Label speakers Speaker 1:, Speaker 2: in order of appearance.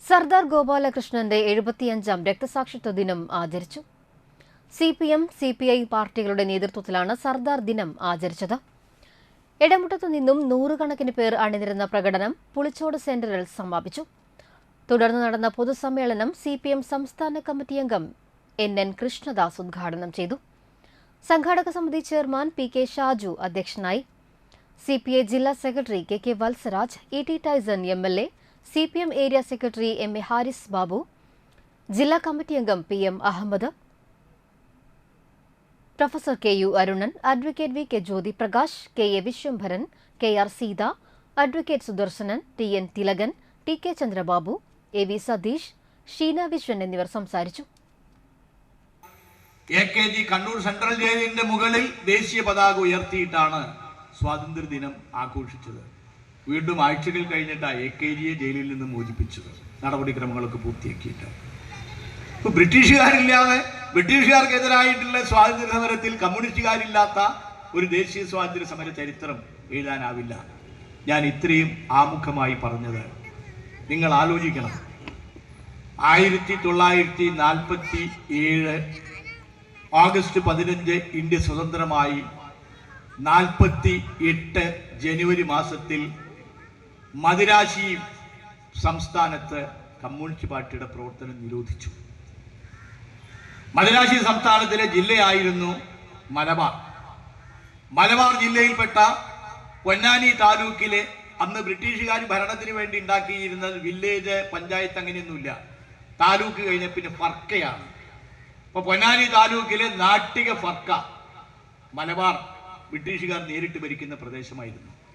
Speaker 1: സർദാർ ഗോപാലകൃഷ്ണന്റെ 75ാം രക്തസാക്ഷിത്വ ദിനം ആചരിച്ചു. CPM, CPI പാർട്ടികളുടെ നേതൃത്വത്തിലാണ് സർദാർ ദിനം ആചരിച്ചത്. എടമുട്ടത്തു നിന്നും നൂറുകണക്കിന് പേർ അണിനിരന്ന പ്രകടനം പുളിച്ചോട് സെന്ററിൽ സമാപിച്ചു. തുടർന്ന് നടന്ന പൊതുസമ്മേളനം CPM സംസ്ഥാന കമ്മിറ്റി അംഗം NN കൃഷ്ണദാസ് ഉദ്ഘാടനം ചെയ്തു. സംഘാടക സമിതി ചെയർമാൻ PK ഷാജു അധ്യക്ഷനായി. CPI ജില്ലാ secretary KK Valsaraj, ET Taison MLA, CPM area secretary MA Haris Babu, ജില്ലാ കമ്മിറ്റി അംഗം PM Ahammed, professor KU Arunan, advocate VK Jyothi Prakash, KA Viswambharan, KR Seetha, advocate Sudarsanan, TN Thilakan, TK Chandrababu, AV Satheesh, Sheena Viswan എന്നിവർ സംസാരിച്ചു.
Speaker 2: AKG കണ്ണൂർ സെൻട്രൽ ജയിലിന്റെ മുകളിൽ ദേശീയ പതാക ഉയർത്തിയിട്ടാണ് സ്വാതന്ത്ര്യദിനം ആഘോഷിച്ചത്. വീണ്ടും ആഴ്ചകൾ കഴിഞ്ഞിട്ടാണ് AKGയെ ജയിലിൽ നിന്ന് മോചിപ്പിച്ചത്, നടപടിക്രമങ്ങളൊക്കെ പൂർത്തിയാക്കിയിട്ട്. ഇപ്പൊ ബ്രിട്ടീഷുകാർക്കെതിരായിട്ടുള്ള സ്വാതന്ത്ര്യ സമരത്തിൽ കമ്മ്യൂണിസ്റ്റുകാരില്ലാത്ത ഒരു ദേശീയ സ്വാതന്ത്ര്യ സമര ചരിത്രം എഴുതാനാവില്ല. ഞാൻ ഇത്രയും ആമുഖമായി പറഞ്ഞത് നിങ്ങൾ ആലോചിക്കണം. 1947 ഓഗസ്റ്റ് 15 ഇന്ത്യ സ്വതന്ത്രമായി. 48 ജനുവരി മാസത്തിൽ മദിരാശി സംസ്ഥാനത്ത് കമ്മ്യൂണിസ്റ്റ് പാർട്ടിയുടെ പ്രവർത്തനം നിരോധിച്ചു. മദിരാശി സംസ്ഥാനത്തിലെ ജില്ലയായിരുന്നു മലബാർ. മലബാർ ജില്ലയിൽപ്പെട്ട പൊന്നാനി താലൂക്കിലെ അന്ന് ബ്രിട്ടീഷുകാർ ഭരണത്തിന് വേണ്ടി ഉണ്ടാക്കിയിരുന്ന വില്ലേജ് പഞ്ചായത്ത് അങ്ങനെയൊന്നുമില്ല. താലൂക്ക് കഴിഞ്ഞ പിന്നെ ഫർക്കയാണ്. അപ്പൊ പൊന്നാനി താലൂക്കിലെ നാട്ടിക ഫർക്ക മലബാർ ബ്രിട്ടീഷുകാർ നേരിട്ട് ഭരിക്കുന്ന പ്രദേശമായിരുന്നു.